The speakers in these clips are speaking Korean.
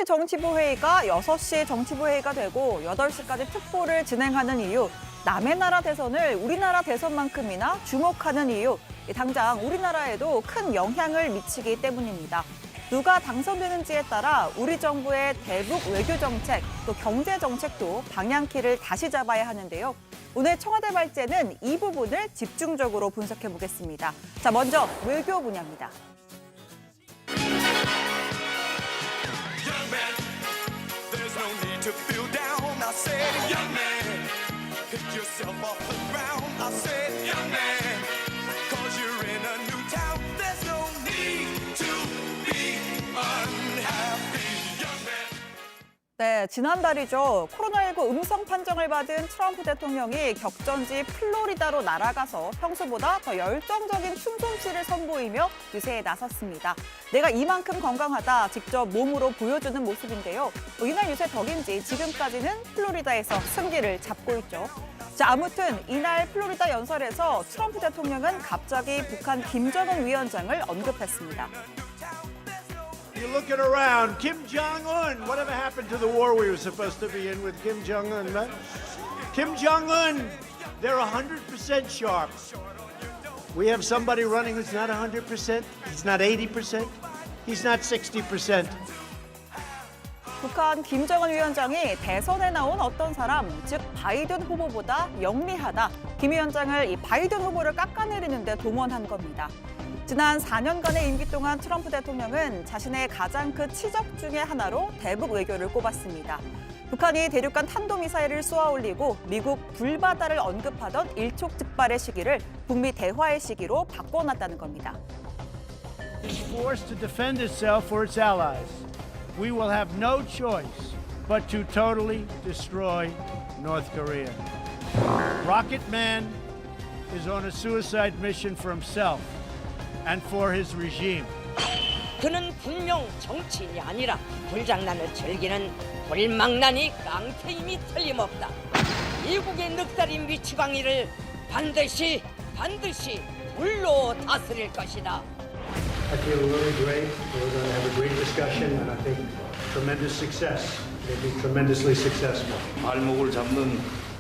정치부 회의가 6시 정치부 회의가 되고 8시까지 특보를 진행하는 이유, 남의 나라 대선을 우리나라 대선만큼이나 주목하는 이유, 당장 우리나라에도 큰 영향을 미치기 때문입니다. 누가 당선되는지에 따라 우리 정부의 대북 외교 정책, 또 경제 정책도 방향키를 다시 잡아야 하는데요. 오늘 청와대 발제는 이 부분을 집중적으로 분석해 보겠습니다. 자, 먼저 외교 분야입니다. 네, 지난달이죠. 코로나19 음성 판정을 받은 트럼프 대통령이 격전지 플로리다로 날아가서 평소보다 더 열정적인 춤솜씨를 선보이며 유세에 나섰습니다. 내가 이만큼 건강하다 직접 몸으로 보여주는 모습인데요. 이날 유세 덕인지 지금까지는 플로리다에서 승기를 잡고 있죠. 자, 아무튼 이날 플로리다 연설에서 트럼프 대통령은 갑자기 북한 김정은 위원장을 언급했습니다. You're looking around. Kim Jong-un. Whatever happened to the war we were supposed to be in with Kim Jong-un, right? Kim Jong-un, they're 100% sharp. We have somebody running who's not 100%. He's not 80%. He's not 60%. 북한 김정은 위원장이 대선에 나온 어떤 사람, 즉 바이든 후보보다 영리하다. 김 위원장을 이 바이든 후보를 깎아내리는 데 동원한 겁니다. 지난 4년간의 임기 동안 트럼프 대통령은 자신의 가장 큰 치적 중에 하나로 대북 외교를 꼽았습니다. 북한이 대륙간 탄도미사일을 쏘아올리고 미국 불바다를 언급하던 일촉즉발의 시기를 북미 대화의 시기로 바꿔놨다는 겁니다. Is forced to defend itself or its allies. We will have no choice but to totally destroy North Korea. Rocket Man is on a suicide mission for himself and for his regime. 그는 분명 정치인이 아니라 불장난을 즐기는 불망나니 깡패임이 틀림없다. 미국의 늑다리 미치광이를 반드시 물로 다스릴 것이다. I feel really great. We're going to have a great discussion, and I think tremendous success. They'll be tremendously successful. 발목을 잡는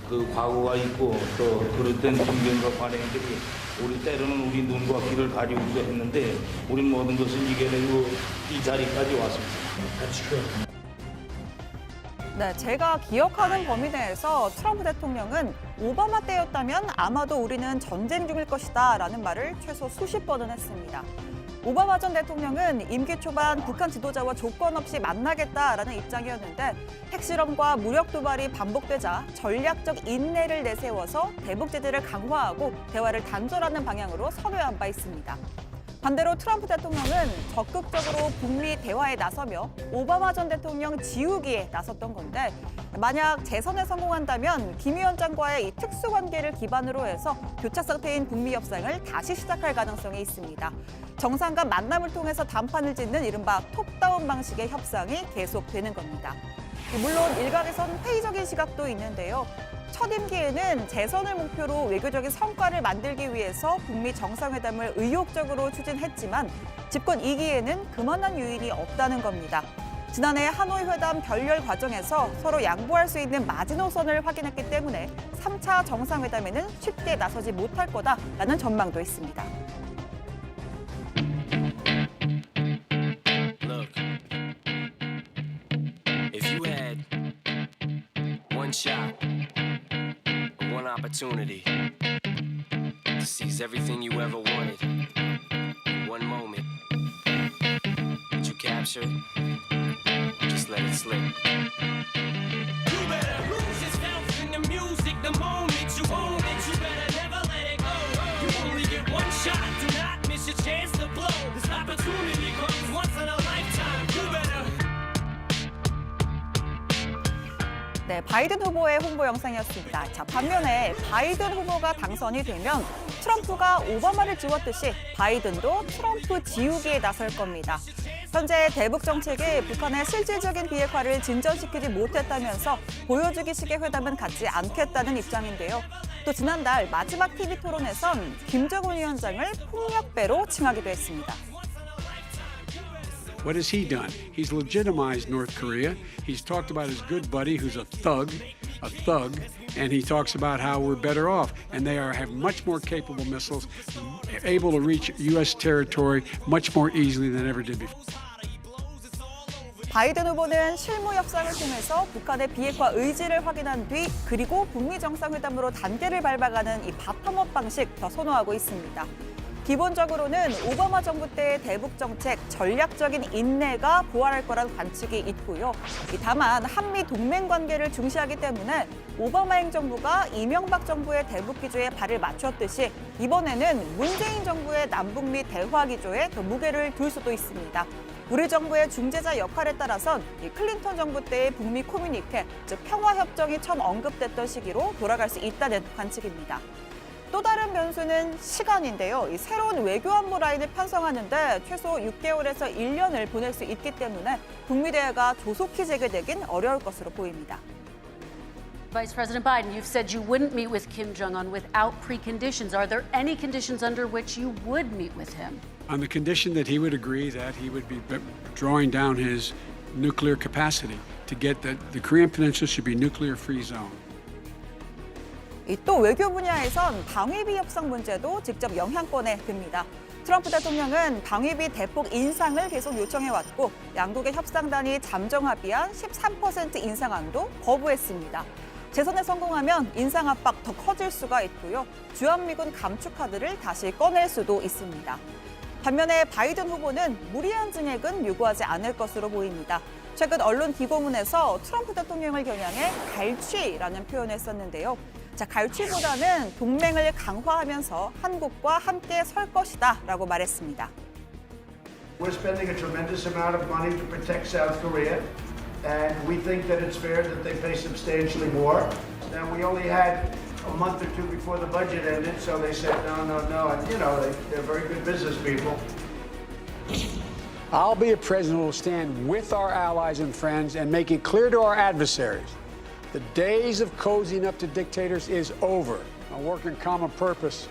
그 과거가 있고 또 그릇된 분변과 관행들이 우리 때로는 우리 눈과 귀를 가리우기도 했는데 우린 모든 것을 이겨내고 이 자리까지 왔습니다. That's true. 네, 제가 기억하는 범위 내에서 트럼프 대통령은 오바마 때였다면 아마도 우리는 전쟁 중일 것이다 라는 말을 최소 수십 번은 했습니다. 오바마 전 대통령은 임기 초반 북한 지도자와 조건 없이 만나겠다라는 입장이었는데 핵실험과 무력 도발이 반복되자 전략적 인내를 내세워서 대북 제재를 강화하고 대화를 단절하는 방향으로 선회한 바 있습니다. 반대로 트럼프 대통령은 적극적으로 북미 대화에 나서며 오바마 전 대통령 지우기에 나섰던 건데 만약 재선에 성공한다면 김 위원장과의 이 특수관계를 기반으로 해서 교착 상태인 북미 협상을 다시 시작할 가능성이 있습니다. 정상 간 만남을 통해서 단판을 짓는 이른바 톱다운 방식의 협상이 계속되는 겁니다. 물론 일각에선 회의적인 시각도 있는데요. 첫 임기에는 재선을 목표로 외교적인 성과를 만들기 위해서 북미 정상회담을 의욕적으로 추진했지만 집권 2기에는 그만한 유인이 없다는 겁니다. 지난해 하노이 회담 결렬 과정에서 서로 양보할 수 있는 마지노선을 확인했기 때문에 3차 정상회담에는 쉽게 나서지 못할 거다라는 전망도 있습니다. Look, if you had one shot, one opportunity to seize everything you ever wanted in one moment that you captured, just let it slip. You better lose yourself in the music the moment you own it. You better never let it go. You only get one shot. Do not miss your chance to blow. This opportunity comes once in a lifetime. You better. 네, 바이든 후보의 홍보 영상이었습니다. 자, 반면에 바이든 후보가 당선이 되면 트럼프가 오바마를 지웠듯이 바이든도 트럼프 지우기에 나설 겁니다. 현재 대북 정책이 북한의 실질적인 비핵화를 진전시키지 못했다면서 보여주기식의 회담은 갖지 않겠다는 입장인데요. 또 지난달 마지막 TV 토론에선 김정은 위원장을 폭력배로 칭하기도 했습니다. What has he done? He's legitimized North Korea. He's talked about his good buddy who's a thug, and he talks about how we're better off, and they have much more capable missiles, able to reach U.S. territory much more easily than ever did before. 바이든 후보는 실무 협상을 통해서 북한의 비핵화 의지를 확인한 뒤 그리고 북미 정상회담으로 단계를 밟아가는 이 바텀업 방식 더 선호하고 있습니다. 기본적으로는 오바마 정부 때의 대북 정책, 전략적인 인내가 부활할 거란 관측이 있고요. 다만 한미 동맹 관계를 중시하기 때문에 오바마 행정부가 이명박 정부의 대북 기조에 발을 맞췄듯이 이번에는 문재인 정부의 남북미 대화 기조에 더 무게를 둘 수도 있습니다. 우리 정부의 중재자 역할에 따라선 클린턴 정부 때의 북미 커뮤니케, 즉 평화협정이 처음 언급됐던 시기로 돌아갈 수 있다는 관측입니다. 또 다른 변수는 시간인데요. 이 새로운 외교 안보 라인을 편성하는데 최소 6개월에서 1년을 보낼 수 있기 때문에 북미 대화가 조속히 재개되긴 어려울 것으로 보입니다. Vice President Biden, you've said you wouldn't meet with Kim Jong-un without preconditions. Are there any conditions under which you would meet with him? On the condition that he would agree that he would be drawing down his nuclear capacity to get the Korean Peninsula should be nuclear-free zone. 또 외교 분야에선 방위비 협상 문제도 직접 영향권에 듭니다. 트럼프 대통령은 방위비 대폭 인상을 계속 요청해왔고 양국의 협상단이 잠정 합의한 13% 인상안도 거부했습니다. 재선에 성공하면 인상 압박 더 커질 수가 있고요. 주한미군 감축 카드를 다시 꺼낼 수도 있습니다. 반면에 바이든 후보는 무리한 증액은 요구하지 않을 것으로 보입니다. 최근 언론 기고문에서 트럼프 대통령을 겨냥해 갈취라는 표현을 썼는데요. 갈취보다는 동맹을 강화하면서 한국과 함께 설 것이다라고 말했습니다. We're spending a tremendous amount of money to protect South Korea, and we think that it's fair that they pay substantially more. Now, we only had a month or two before the budget ended, so they said no, and they're very good business people. I'll be a president who will stand with our allies and friends and make it clear to our adversaries the days of cozying up to dictators is over. I'll work in common purpose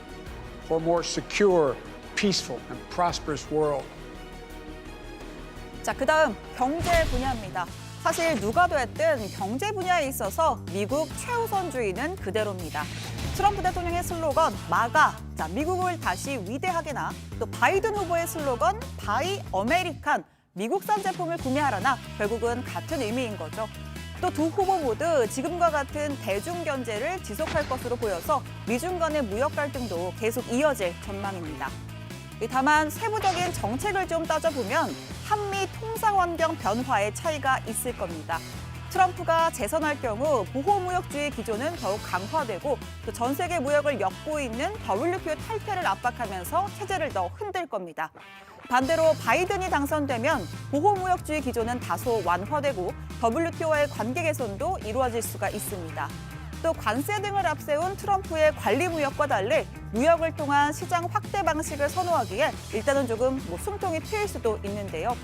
for a more secure, peaceful, and prosperous world. 그다음 경제 분야입니다. 사실 누가 됐든 경제 분야에 있어서 미국 최우선주의는 그대로입니다. 트럼프 대통령의 슬로건 마가, 미국을 다시 위대하게나 또 바이든 후보의 슬로건 바이 어메리칸, 미국산 제품을 구매하라나 결국은 같은 의미인 거죠. 또 두 후보 모두 지금과 같은 대중 견제를 지속할 것으로 보여서 미중 간의 무역 갈등도 계속 이어질 전망입니다. 다만 세부적인 정책을 좀 따져보면 한미 통상 환경 변화의 차이가 있을 겁니다. 트럼프가 재선할 경우 보호무역주의 기조는 더욱 강화되고 또 전 세계 무역을 엮고 있는 WTO 탈퇴를 압박하면서 체제를 더 흔들 겁니다. 반대로 바이든이 당선되면 보호무역주의 기조는 다소 완화되고 WTO와의 관계 개선도 이루어질 수가 있습니다. 또 관세 등을 앞세운 트럼프의 관리무역과 달리 무역을 통한 시장 확대 방식을 선호하기에 일단은 조금 숨통이 트일 수도 있는데요.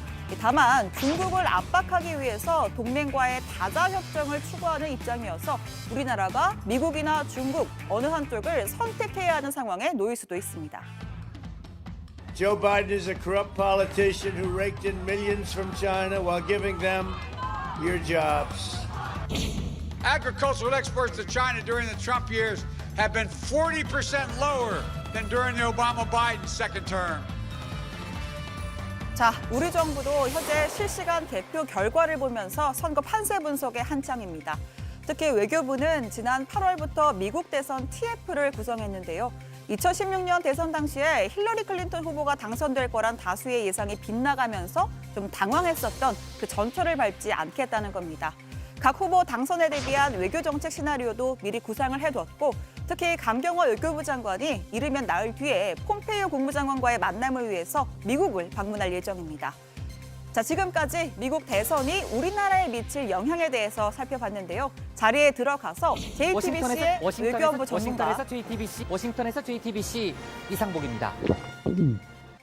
다만 중국을 압박하기 위해서 동맹과의 다자 협정을 추구하는 입장이어서 우리나라가 미국이나 중국 어느 한쪽을 선택해야 하는 상황에 놓일 수도 있습니다. Joe Biden is a corrupt politician who raked in millions from China while giving them your jobs. Agricultural exports to China during the Trump years have been 40% lower than during the Obama-Biden second term. 우리 정부도 현재 실시간 개표 결과를 보면서 선거 판세 분석에 한창입니다. 특히 외교부는 지난 8월부터 미국 대선 TF를 구성했는데요. 2016년 대선 당시에 힐러리 클린턴 후보가 당선될 거란 다수의 예상이 빗나가면서 좀 당황했었던 그 전철을 밟지 않겠다는 겁니다. 각 후보 당선에 대비한 외교정책 시나리오도 미리 구상을 해뒀고 특히 강경화 외교부 장관이 이르면 나흘 뒤에 폼페이오 국무장관과의 만남을 위해서 미국을 방문할 예정입니다. 지금까지 미국 대선이 우리나라에 미칠 영향에 대해서 살펴봤는데요. 자리에 들어가서 JTBC의 외교안보 전문가 워싱턴에서 JTBC 이상복입니다.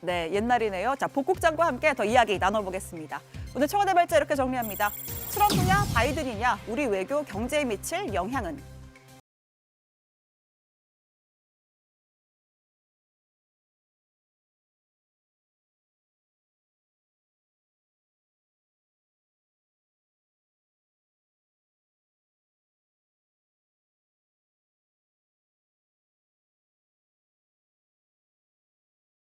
네, 옛날이네요. 복국장과 함께 더 이야기 나눠보겠습니다. 오늘 청와대 발제 이렇게 정리합니다. 트럼프냐 바이든이냐 우리 외교 경제에 미칠 영향은?